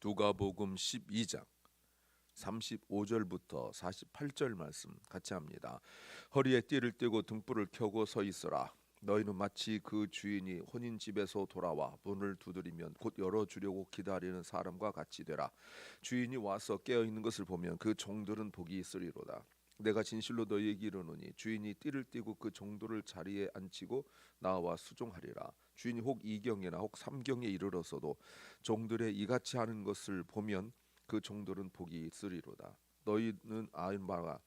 누가복음 12장 35절부터 48절 말씀 같이 합니다. 허리에 띠를 띠고 등불을 켜고 서 있으라. 너희는 마치 그 주인이 혼인집에서 돌아와 문을 두드리면 곧 열어주려고 기다리는 사람과 같이 되라. 주인이 와서 깨어있는 것을 보면 그 종들은 복이 있으리로다. 내가 진실로 너희에게 이르노니 주인이 띠를 띠고 그 종들을 자리에 앉히고 나와 수종하리라. 주인이 혹 이경이나 혹 삼경에 이르러서도 종들의 이같이 하는 것을 보면 그 종들은 복이 있으리로다. 너희는 아는 바가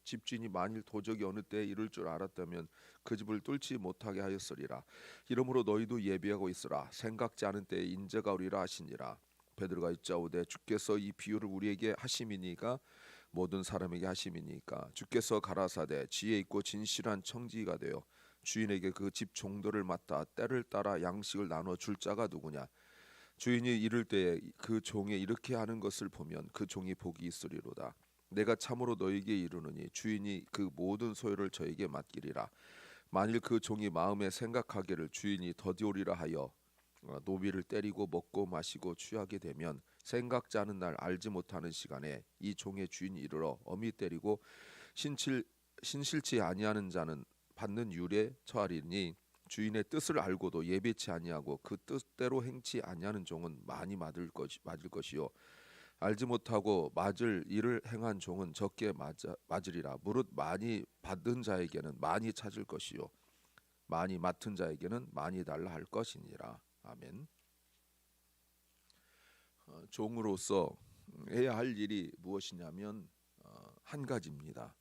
집주인이 만일 도적이 어느 때에 이를 줄 알았다면 그 집을 뚫지 못하게 하였으리라. 이러므로 너희도 예비하고 있으라. 생각지 않은 때에 인자가 오리라 하시니라. 베드로가 여짜오되 주께서 이 비유를 우리에게 하심이니까 모든 사람에게 하심이니까. 주께서 가라사대 지혜 있고 진실한 청지기가 되어 주인에게 그 집 종들을 맡아 때를 따라 양식을 나눠 줄 자가 누구냐. 주인이 이를 때에 그 종이 이렇게 하는 것을 보면 그 종이 복이 있으리로다. 내가 참으로 너희에게 이르노니 주인이 그 모든 소유를 저에게 맡기리라. 만일 그 종이 마음에 생각하기를 주인이 더디오리라 하여 노비를 때리고 먹고 마시고 취하게 되면 생각지 않은 날 알지 못하는 시간에 이 종의 주인이 이르러 엄히 때리고 신실치 아니하는 자는 받는 율에 처하리니 주인의 뜻을 알고도 예비치 아니하고 그 뜻대로 행치 아니하는 종은 많이 맞을 것이요 알지 못하고 맞을 일을 행한 종은 적게 맞으리라. 무릇 많이 받은 자에게는 많이 찾을 것이요 많이 맡은 자에게는 많이 달라 할 것이니라. 아멘. 종으로서 해야 할 일이 무엇이냐면 한 가지입니다.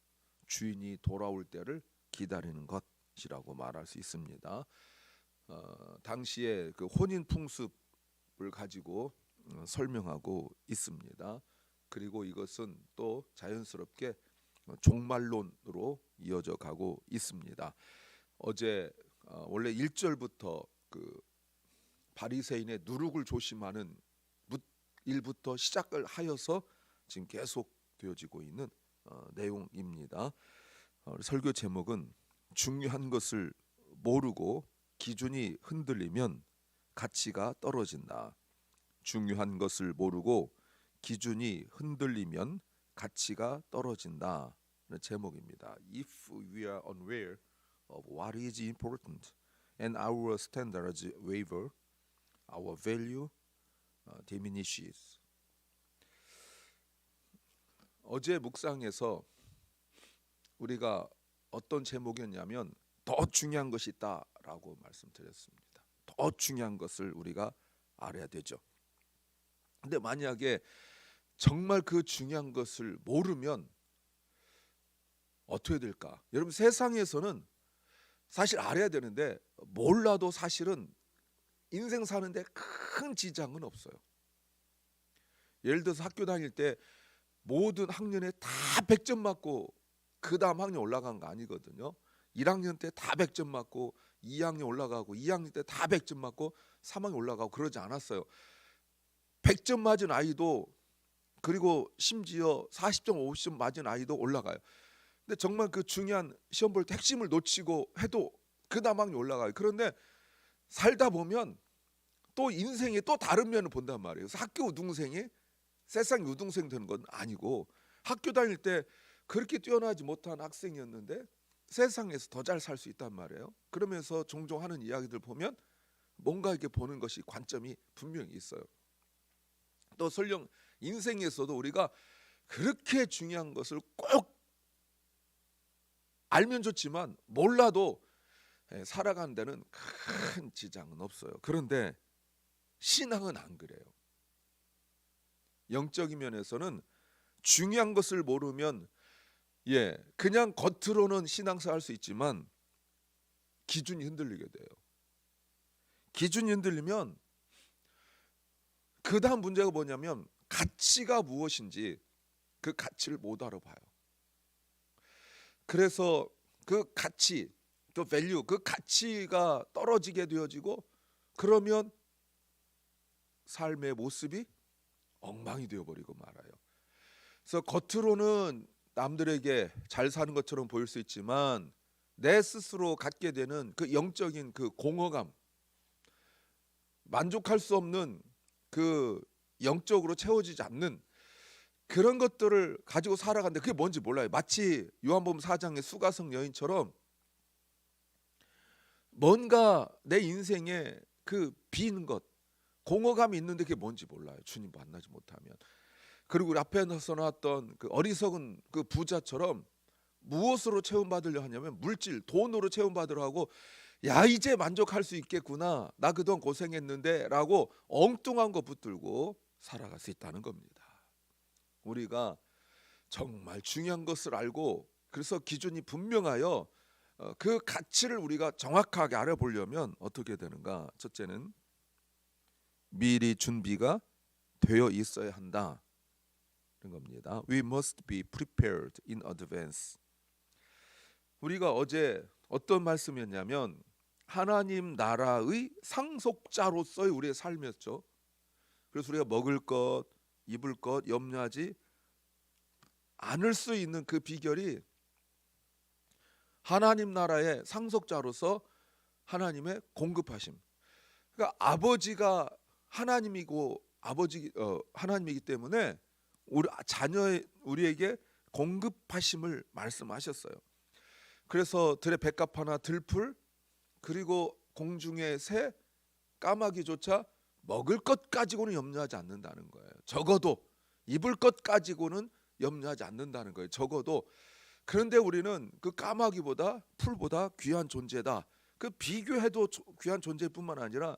주인이 돌아올 때를 기다리는 것이라고 말할 수 있습니다. 당시에 그 혼인 풍습을 가지고 설명하고 있습니다. 그리고 이것은 또 자연스럽게 종말론으로 이어져 가고 있습니다. 어제 원래 1절부터 그 바리새인의 누룩을 조심하는 일부터 시작을 하여서 지금 계속 되어지고 있는 내용입니다. 설교 제목은 중요한 것을 모르고 기준이 흔들리면 가치가 떨어진다. 중요한 것을 모르고 기준이 흔들리면 가치가 떨어진다. 는 제목입니다. If we are unaware of what is important and our standards waver, our value diminishes. 어제 묵상에서 우리가 어떤 제목이었냐면 더 중요한 것이 있다라고 말씀드렸습니다. 더 중요한 것을 우리가 알아야 되죠. 근데 만약에 정말 그 중요한 것을 모르면 어떻게 될까? 여러분 세상에서는 사실 알아야 되는데 몰라도 사실은 인생 사는데 큰 지장은 없어요. 예를 들어서 학교 다닐 때 모든 학년에 다 100점 맞고 그 다음 학년 올라간 거 아니거든요. 1학년 때 다 100점 맞고 2학년 올라가고 2학년 때 다 100점 맞고 3학년 올라가고 그러지 않았어요. 100점 맞은 아이도 그리고 심지어 40점 50점 맞은 아이도 올라가요. 근데 정말 그 중요한 시험 볼 때 핵심을 놓치고 해도 그 다음 학년 올라가요. 그런데 살다 보면 또 인생에 또 다른 면을 본단 말이에요. 그래서 학교 우등생이 세상 우등생 되는 건 아니고 학교 다닐 때 그렇게 뛰어나지 못한 학생이었는데 세상에서 더 잘 살 수 있단 말이에요. 그러면서 종종 하는 이야기들 보면 뭔가 이렇게 보는 것이 관점이 분명히 있어요. 또 설령 인생에서도 우리가 그렇게 중요한 것을 꼭 알면 좋지만 몰라도 살아가는 데는 큰 지장은 없어요. 그런데 신앙은 안 그래요. 영적인 면에서는 중요한 것을 모르면 그냥 겉으로는 신앙생활 할 수 있지만 기준이 흔들리게 돼요. 기준이 흔들리면 그 다음 문제가 뭐냐면 가치가 무엇인지 그 가치를 못 알아봐요. 그래서 그 가치, 또 value, 그 가치가 떨어지게 되어지고 그러면 삶의 모습이 엉망이 되어버리고 말아요. 그래서 겉으로는 남들에게 잘 사는 것처럼 보일 수 있지만 내 스스로 갖게 되는 그 영적인 그 공허감, 만족할 수 없는 그 영적으로 채워지지 않는 그런 것들을 가지고 살아가는데 그게 뭔지 몰라요. 마치 요한복음 4장의 수가성 여인처럼 뭔가 내 인생에 그 빈 것, 공허감이 있는데 그게 뭔지 몰라요. 주님 만나지 못하면. 그리고 우리 앞에서 나왔던 그 어리석은 그 부자처럼 무엇으로 체험받으려 하냐면 물질, 돈으로 체험받으려 하고, 야 이제 만족할 수 있겠구나, 나 그동안 고생했는데 라고 엉뚱한 거 붙들고 살아갈 수 있다는 겁니다. 우리가 정말 중요한 것을 알고, 그래서 기준이 분명하여 그 가치를 우리가 정확하게 알아보려면 어떻게 되는가? 첫째는 미리 준비가 되어 있어야 한다 는 겁니다. We must be prepared in advance. 우리가 어제 어떤 말씀이었냐면 하나님 나라의 상속자로서의 우리의 삶이었죠. 그래서 우리가 먹을 것, 입을 것 염려하지 않을 수 있는 그 비결이 하나님 나라의 상속자로서 하나님의 공급하심. 그러니까 아버지가 하나님이고 하나님이기 때문에 우리 자녀의 우리에게 공급하심을 말씀하셨어요. 그래서 들의 백합 하나, 들풀, 그리고 공중의 새, 까마귀조차 먹을 것 가지고는 염려하지 않는다는 거예요. 적어도 입을 것 가지고는 염려하지 않는다는 거예요. 적어도. 그런데 우리는 그 까마귀보다 풀보다 귀한 존재다. 그 비교해도 귀한 존재뿐만 아니라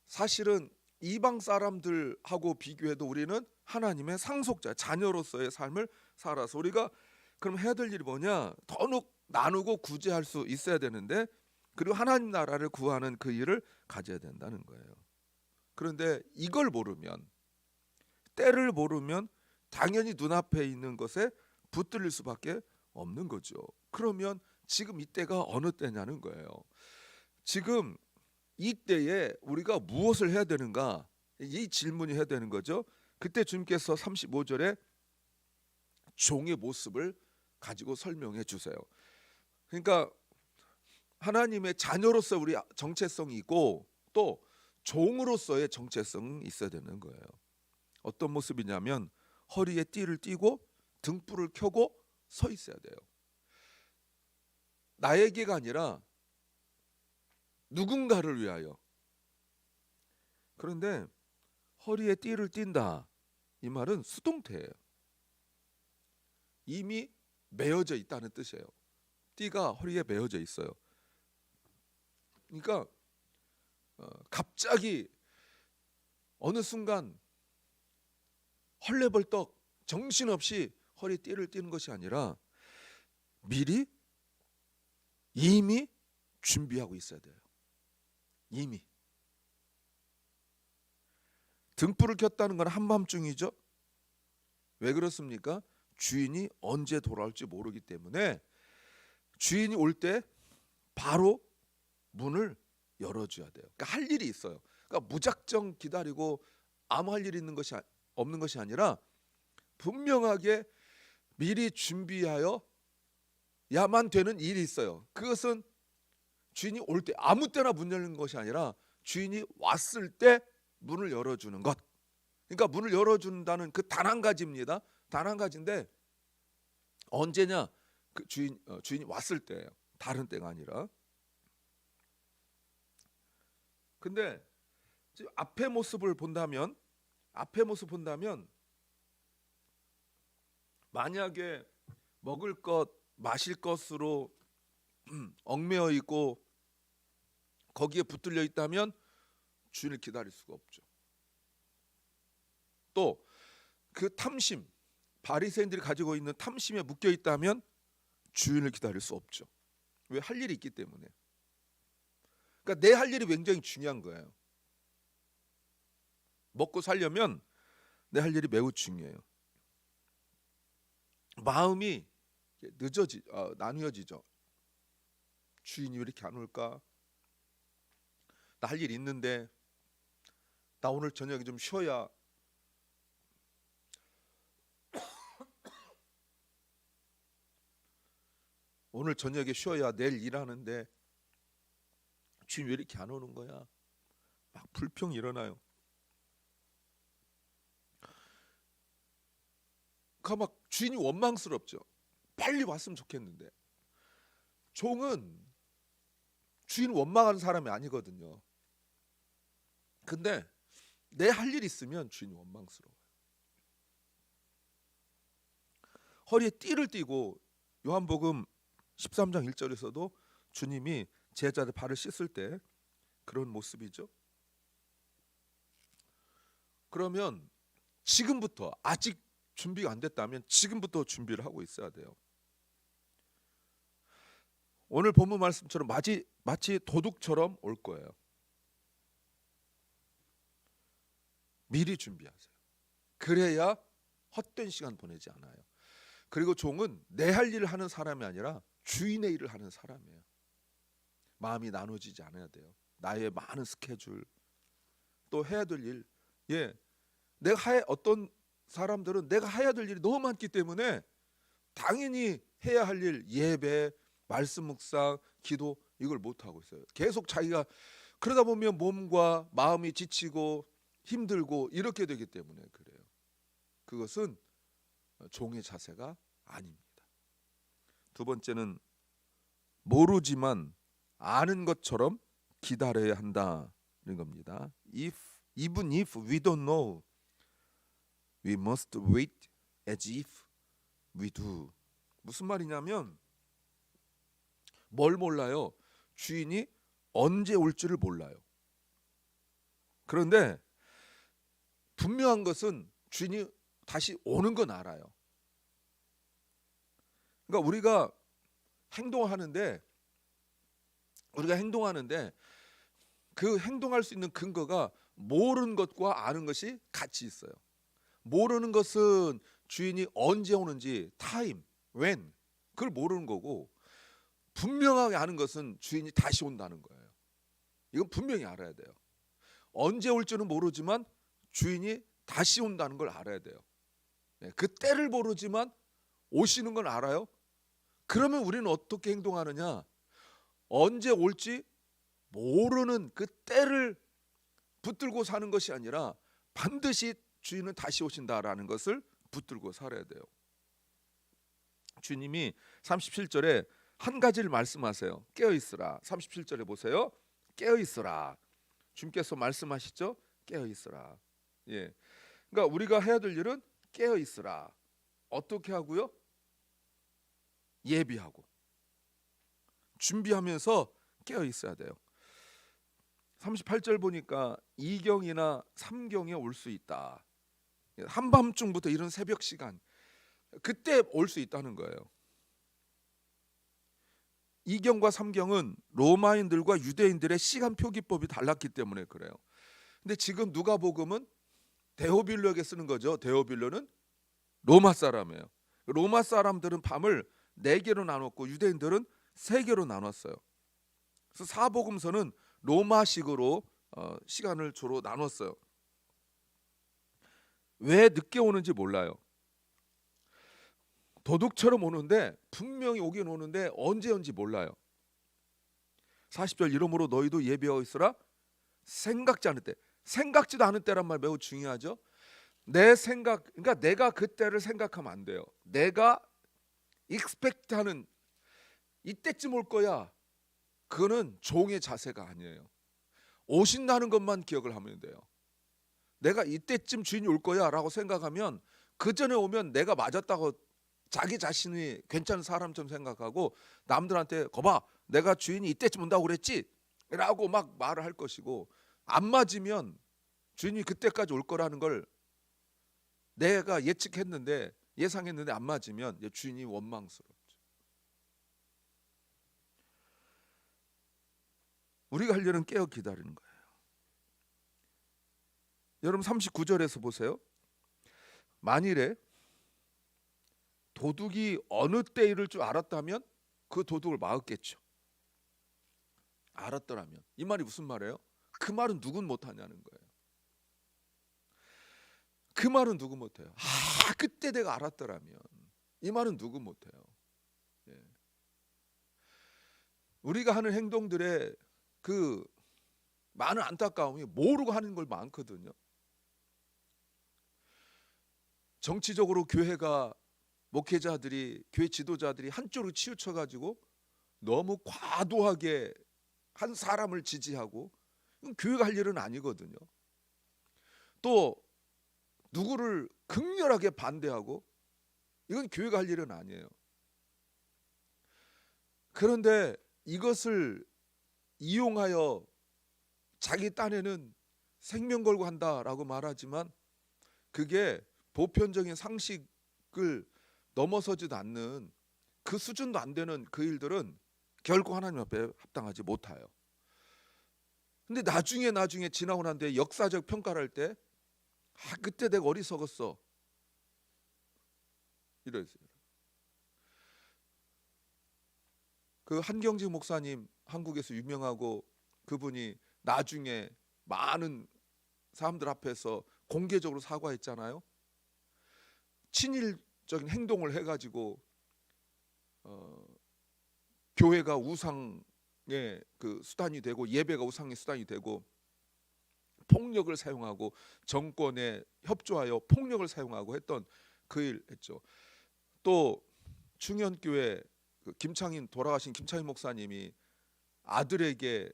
사실은 이방 사람들하고 비교해도 우리는 하나님의 상속자, 자녀로서의 삶을 살아서 우리가 그럼 해야 될 일이 뭐냐? 더 나누고 구제할 수 있어야 되는데, 그리고 하나님 나라를 구하는 그 일을 가져야 된다는 거예요. 그런데 이걸 모르면, 때를 모르면 당연히 눈앞에 있는 것에 붙들릴 수밖에 없는 거죠. 그러면 지금 이때가 어느 때냐는 거예요. 지금 이때에 우리가 무엇을 해야 되는가? 이 질문이 해야 되는 거죠. 그때 주님께서 35절에 종의 모습을 가지고 설명해 주세요. 그러니까 하나님의 자녀로서 우리 정체성이 있고 또 종으로서의 정체성이 있어야 되는 거예요. 어떤 모습이냐면 허리에 띠를 띠고 등불을 켜고 서 있어야 돼요. 나에게가 아니라 누군가를 위하여. 그런데 허리에 띠를 띈다, 이 말은 수동태예요. 이미 매어져 있다는 뜻이에요. 띠가 허리에 매어져 있어요. 그러니까 갑자기 어느 순간 헐레벌떡 정신없이 허리에 띠를 띠는 것이 아니라 미리 이미 준비하고 있어야 돼요. 이미. 등불을 켰다는 건 한밤중이죠. 왜 그렇습니까? 주인이 언제 돌아올지 모르기 때문에 주인이 올 때 바로 문을 열어줘야 돼요. 그러니까 할 일이 있어요. 그러니까 무작정 기다리고 아무 할 일이 없는 것이 아니라 분명하게 미리 준비하여 야만 되는 일이 있어요. 그것은 주인이 올 때 아무 때나 문 열는 것이 아니라 주인이 왔을 때 문을 열어주는 것. 그러니까 문을 열어준다는 그 단 한 가지입니다. 단 한 가지인데 언제냐? 그 주인이 왔을 때예요. 다른 때가 아니라. 근데 지금 앞의 모습을 본다면 만약에 먹을 것, 마실 것으로 얽매여 있고 거기에 붙들려 있다면 주인을 기다릴 수가 없죠. 또 그 탐심, 바리새인들이 가지고 있는 탐심에 묶여 있다면 주인을 기다릴 수 없죠. 왜? 할 일이 있기 때문에. 그러니까 내 할 일이 굉장히 중요한 거예요. 먹고 살려면 내 할 일이 매우 중요해요. 마음이 나뉘어지죠. 주인이 왜 이렇게 안 올까? 나 할 일 있는데, 나 오늘 저녁에 좀 쉬어야. 오늘 저녁에 쉬어야 내일 일하는데 주인 왜 이렇게 안 오는 거야? 막 불평이 일어나요. 막 주인이 원망스럽죠. 빨리 왔으면 좋겠는데. 종은 주인 원망하는 사람이 아니거든요. 근데 내 할 일 있으면 주인이 원망스러워요. 허리에 띠를 띠고 요한복음 13장 1절에서도 주님이 제자들 발을 씻을 때 그런 모습이죠. 그러면 지금부터, 아직 준비가 안 됐다면 지금부터 준비를 하고 있어야 돼요. 오늘 본문 말씀처럼 마치 도둑처럼 올 거예요. 미리 준비하세요. 그래야 헛된 시간 보내지 않아요. 그리고 종은 내 할 일을 하는 사람이 아니라 주인의 일을 하는 사람이에요. 마음이 나눠지지 않아야 돼요. 나의 많은 스케줄, 또 해야 될 일, 어떤 사람들은 내가 해야 될 일이 너무 많기 때문에 당연히 해야 할 일, 예배, 말씀 묵상, 기도, 이걸 못 하고 있어요. 계속 자기가 그러다 보면 몸과 마음이 지치고 힘들고 이렇게 되기 때문에 그래요. 그것은 종의 자세가 아닙니다. 두 번째는 모르지만 아는 것처럼 기다려야 한다는 겁니다. Even if we don't know, we must wait as if we do. 무슨 말이냐면 뭘 몰라요? 주인이 언제 올지를 몰라요. 그런데 분명한 것은 주인이 다시 오는 건 알아요. 그러니까 우리가 행동하는데 그 행동할 수 있는 근거가 모르는 것과 아는 것이 같이 있어요. 모르는 것은 주인이 언제 오는지, 타임, when, 그걸 모르는 거고, 분명하게 아는 것은 주인이 다시 온다는 거예요. 이건 분명히 알아야 돼요. 언제 올지는 모르지만 주인이 다시 온다는 걸 알아야 돼요. 그 때를 모르지만 오시는 건 알아요. 그러면 우리는 어떻게 행동하느냐? 언제 올지 모르는 그 때를 붙들고 사는 것이 아니라 반드시 주인은 다시 오신다라는 것을 붙들고 살아야 돼요. 주님이 37절에 한 가지를 말씀하세요. 깨어 있으라. 37절에 보세요. 깨어 있으라. 주님께서 말씀하시죠. 깨어 있으라. 그러니까 우리가 해야 될 일은 깨어 있으라. 어떻게 하고요? 예비하고 준비하면서 깨어 있어야 돼요. 38절 보니까 2경이나 3경에 올 수 있다. 한밤중부터 이런 새벽 시간, 그때 올 수 있다는 거예요. 2경과 3경은 로마인들과 유대인들의 시간 표기법이 달랐기 때문에 그래요. 근데 지금 누가복음은 데오빌로에게 쓰는 거죠. 데오빌로는 로마 사람이에요. 로마 사람들은 밤을 4개로 나눴고 유대인들은 3개로 나눴어요. 그래서 사복음서는 로마식으로 시간을 주로 나눴어요. 왜 늦게 오는지 몰라요. 도둑처럼 오는데, 분명히 오긴 오는데 언제 온지 몰라요. 40절 이러므로 너희도 예비하고 있으라. 생각지 않을 때, 생각지도 않은 때란 말 매우 중요하죠. 내 생각, 그러니까 내가 그때를 생각하면 안 돼요. 내가 익스펙트하는 이때쯤 올 거야, 그거는 종의 자세가 아니에요. 오신다는 것만 기억을 하면 돼요. 내가 이때쯤 주인이 올 거야 라고 생각하면 그 전에 오면 내가 맞았다고 자기 자신이 괜찮은 사람처럼 생각하고 남들한테 거봐, 내가 주인이 이때쯤 온다고 그랬지 라고 막 말을 할 것이고, 안 맞으면 주인이 그때까지 올 거라는 걸 내가 예상했는데 안 맞으면 주인이 원망스럽죠. 우리가 할 일은 깨어 기다리는 거예요. 여러분 39절에서 보세요. 만일에 도둑이 어느 때 이럴 줄 알았다면 그 도둑을 막았겠죠. 알았더라면. 이 말이 무슨 말이에요? 그 말은 누군 못하냐는 거예요. 그 말은 누구 못해요? 그때 내가 알았더라면. 이 말은 누구 못해요. 우리가 하는 행동들의 그 많은 안타까움이 모르고 하는 걸 많거든요. 정치적으로 교회가 목회자들이 교회 지도자들이 한쪽으로 치우쳐 가지고 너무 과도하게 한 사람을 지지하고 이건 교회가 할 일은 아니거든요. 또 누구를 극렬하게 반대하고 이건 교회가 할 일은 아니에요. 그런데 이것을 이용하여 자기 딴에는 생명 걸고 한다라고 말하지만 그게 보편적인 상식을 넘어서지도 않는 그 수준도 안 되는 그 일들은 결코 하나님 앞에 합당하지 못해요. 근데 나중에 지나고 난 뒤에 역사적 평가를 할 때 그때 내가 어리석었어 이랬어요. 그 한경직 목사님 한국에서 유명하고 그분이 나중에 많은 사람들 앞에서 공개적으로 사과했잖아요. 친일적인 행동을 해가지고 교회가 우상의 그 수단이 되고 예배가 우상의 수단이 되고 폭력을 사용하고 정권에 협조하여 폭력을 사용하고 했던 그 일 했죠. 또 충현교회 돌아가신 김창인 목사님이 아들에게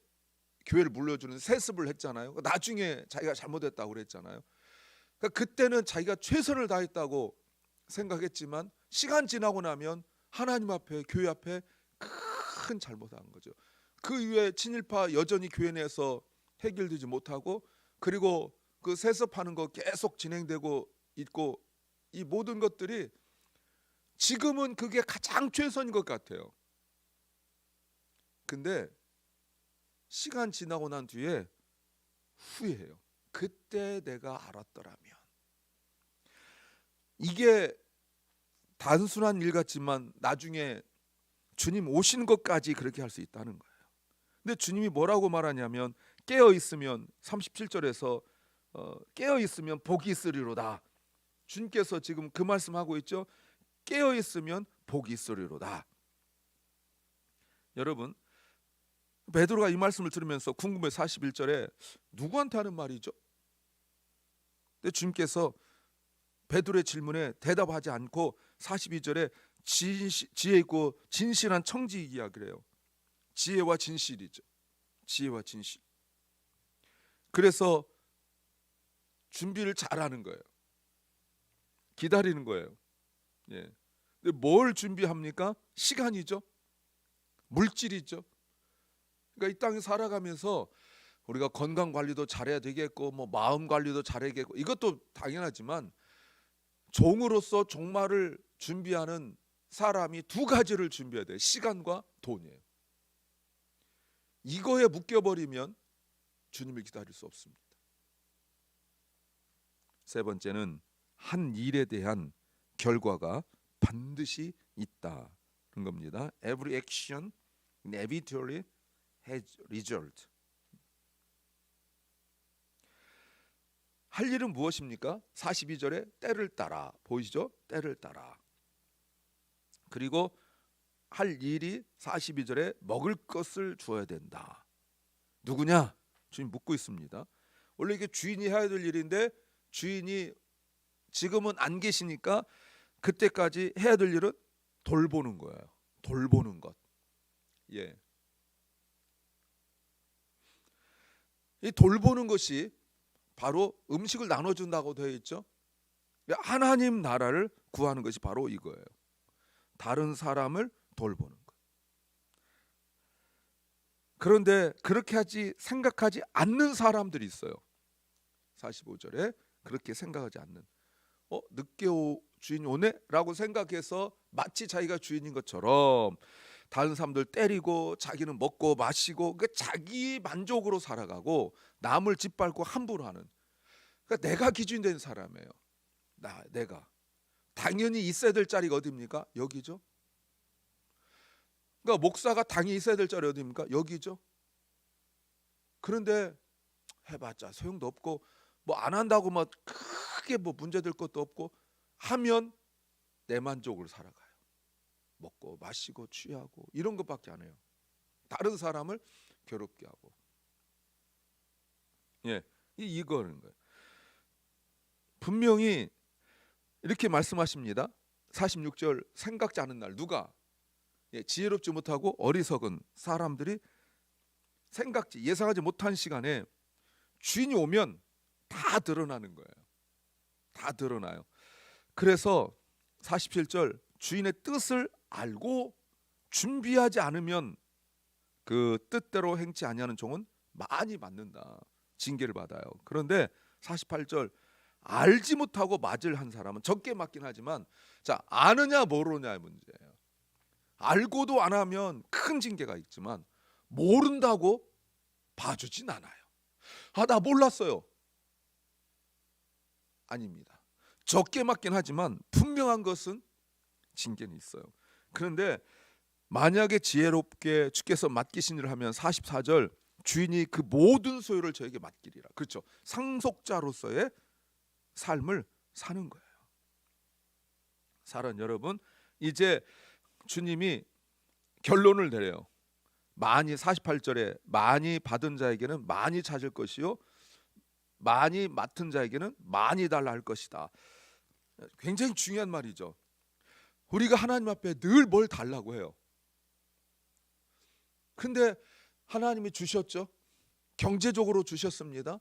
교회를 물려주는 세습을 했잖아요. 나중에 자기가 잘못했다고 그랬잖아요. 그러니까 그때는 자기가 최선을 다했다고 생각했지만 시간 지나고 나면 하나님 앞에 교회 앞에 큰 잘못한 거죠. 그 이후에 친일파 여전히 교회 내에서 해결되지 못하고 그리고 그 세습하는 거 계속 진행되고 있고 이 모든 것들이 지금은 그게 가장 최선인 것 같아요. 근데 시간 지나고 난 뒤에 후회해요. 그때 내가 알았더라면. 이게 단순한 일 같지만 나중에 주님 오신 것까지 그렇게 할 수 있다는 거예요. 근데 주님이 뭐라고 말하냐면 깨어 있으면 37절에서 깨어 있으면 복이 있으리로다. 주님께서 지금 그 말씀하고 있죠. 깨어 있으면 복이 있으리로다. 여러분 베드로가 이 말씀을 들으면서 궁금해 41절에 누구한테 하는 말이죠? 근데 주님께서 베드로의 질문에 대답하지 않고 42절에 지혜 있고 진실한 청지 이야기를 해요. 지혜와 진실이죠. 지혜와 진실. 그래서 준비를 잘하는 거예요. 기다리는 거예요. 예. 근데 뭘 준비합니까? 시간이죠. 물질이죠. 그러니까 이 땅에 살아가면서 우리가 건강 관리도 잘해야 되겠고 뭐 마음 관리도 잘해야겠고 이것도 당연하지만 종으로서 종말을 준비하는 사람이 두 가지를 준비해야 돼요. 시간과 돈이에요. 이거에 묶여버리면 주님을 기다릴 수 없습니다. 세 번째는 한 일에 대한 결과가 반드시 있다는 겁니다. Every action inevitably has result. 할 일은 무엇입니까? 42절에 때를 따라 보이시죠? 때를 따라. 그리고 할 일이 42절에 먹을 것을 주어야 된다. 누구냐? 주님 묻고 있습니다. 원래 이게 주인이 해야 될 일인데 주인이 지금은 안 계시니까 그때까지 해야 될 일은 돌보는 거예요. 돌보는 것. 예. 이 돌보는 것이 바로 음식을 나눠준다고 되어 있죠. 하나님 나라를 구하는 것이 바로 이거예요. 다른 사람을 돌보는 것. 그런데 그렇게 생각하지 않는 사람들이 있어요. 45절에 그렇게 생각하지 않는 늦게 주인이 오네? 라고 생각해서 마치 자기가 주인인 것처럼 다른 사람들 때리고 자기는 먹고 마시고 자기 만족으로 살아가고 남을 짓밟고 함부로 하는 그러니까 내가 기준된 사람이에요. 내가 당연히 있어야 될 자리가 어디입니까? 여기죠. 그러니까 목사가 당연히 있어야 될 자리 어디입니까? 여기죠. 그런데 해봤자 소용도 없고 뭐 안 한다고 막 크게 뭐 문제될 것도 없고 하면 내 만족으로 살아가요. 먹고 마시고 취하고 이런 것밖에 안 해요. 다른 사람을 괴롭게 하고. 예, 이거는 거예요. 분명히 이렇게 말씀하십니다. 46절 생각지 않은 날 누가 지혜롭지 못하고 어리석은 사람들이 생각지 예상하지 못한 시간에 주인이 오면 다 드러나는 거예요. 다 드러나요. 그래서 47절 주인의 뜻을 알고 준비하지 않으면 그 뜻대로 행치 아니하는 종은 많이 맞는다. 징계를 받아요. 그런데 48절 알지 못하고 맞을 한 사람은 적게 맞긴 하지만 자 아느냐 모르느냐의 문제예요. 알고도 안 하면 큰 징계가 있지만 모른다고 봐주진 않아요. 아, 나 몰랐어요. 아닙니다. 적게 맞긴 하지만 분명한 것은 징계는 있어요. 그런데 만약에 지혜롭게 주께서 맡기신 일을 하면 44절 주인이 그 모든 소유를 저에게 맡기리라. 그렇죠. 상속자로서의 삶을 사는 거예요. 사랑 여러분, 이제 주님이 결론을 내려요. 많이 48절에 많이 받은 자에게는 많이 찾을 것이요 많이 맡은 자에게는 많이 달라 할 것이다. 굉장히 중요한 말이죠. 우리가 하나님 앞에 늘 뭘 달라고 해요. 근데 하나님이 주셨죠. 경제적으로 주셨습니다.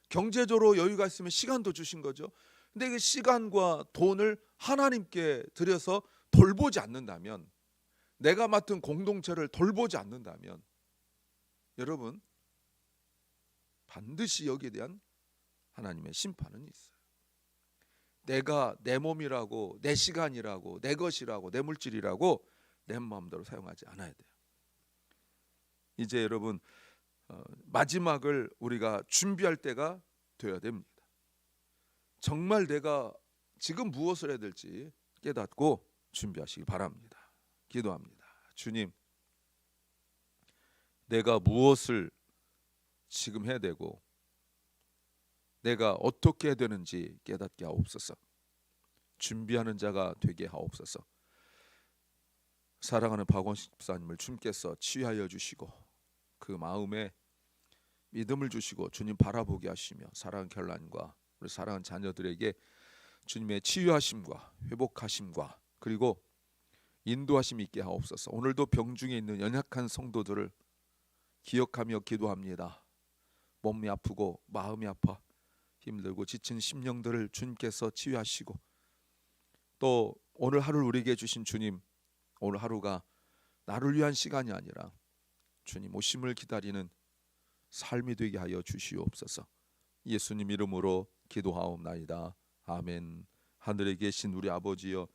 경제적으로 여유가 있으면 시간도 주신 거죠. 근데 그 시간과 돈을 하나님께 드려서 돌보지 않는다면, 내가 맡은 공동체를 돌보지 않는다면 여러분 반드시 여기에 대한 하나님의 심판은 있어요. 내가 내 몸이라고 내 시간이라고 내 것이라고 내 물질이라고 내 마음대로 사용하지 않아야 돼요. 이제 여러분 마지막을 우리가 준비할 때가 되어야 됩니다. 정말 내가 지금 무엇을 해야 될지 깨닫고 준비하시기 바랍니다. 기도합니다. 주님, 내가 무엇을 지금 해야 되고 내가 어떻게 해야 되는지 깨닫게 하옵소서. 준비하는 자가 되게 하옵소서. 사랑하는 박원식 집사님을 주님께서 치유하여 주시고 그 마음에 믿음을 주시고 주님 바라보게 하시며 사랑 결란과 우리 사랑하는 자녀들에게 주님의 치유하심과 회복하심과 그리고 인도하심이 있게 하옵소서. 오늘도 병중에 있는 연약한 성도들을 기억하며 기도합니다. 몸이 아프고 마음이 아파 힘들고 지친 심령들을 주님께서 치유하시고 또 오늘 하루를 우리에게 주신 주님, 오늘 하루가 나를 위한 시간이 아니라 주님 오심을 기다리는 삶이 되게 하여 주시옵소서. 예수님 이름으로 기도하옵나이다. 아멘. 하늘에 계신 우리 아버지여,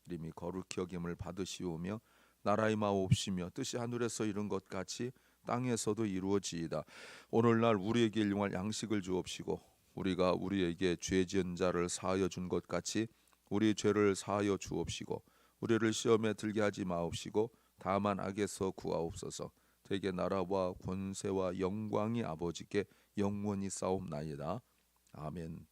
이름이 거룩히 여김을 받으시오며 나라의 마옵시며 뜻이 하늘에서 이룬 것 같이 땅에서도 이루어지이다. 오늘날 우리에게 일용할 양식을 주옵시고 우리가 우리에게 죄 지은 자를 사하여 준 것 같이 우리 죄를 사하여 주옵시고 우리를 시험에 들게 하지 마옵시고 다만 악에서 구하옵소서. 되게 나라와 권세와 영광이 아버지께 영원히 싸움나이다. 아멘.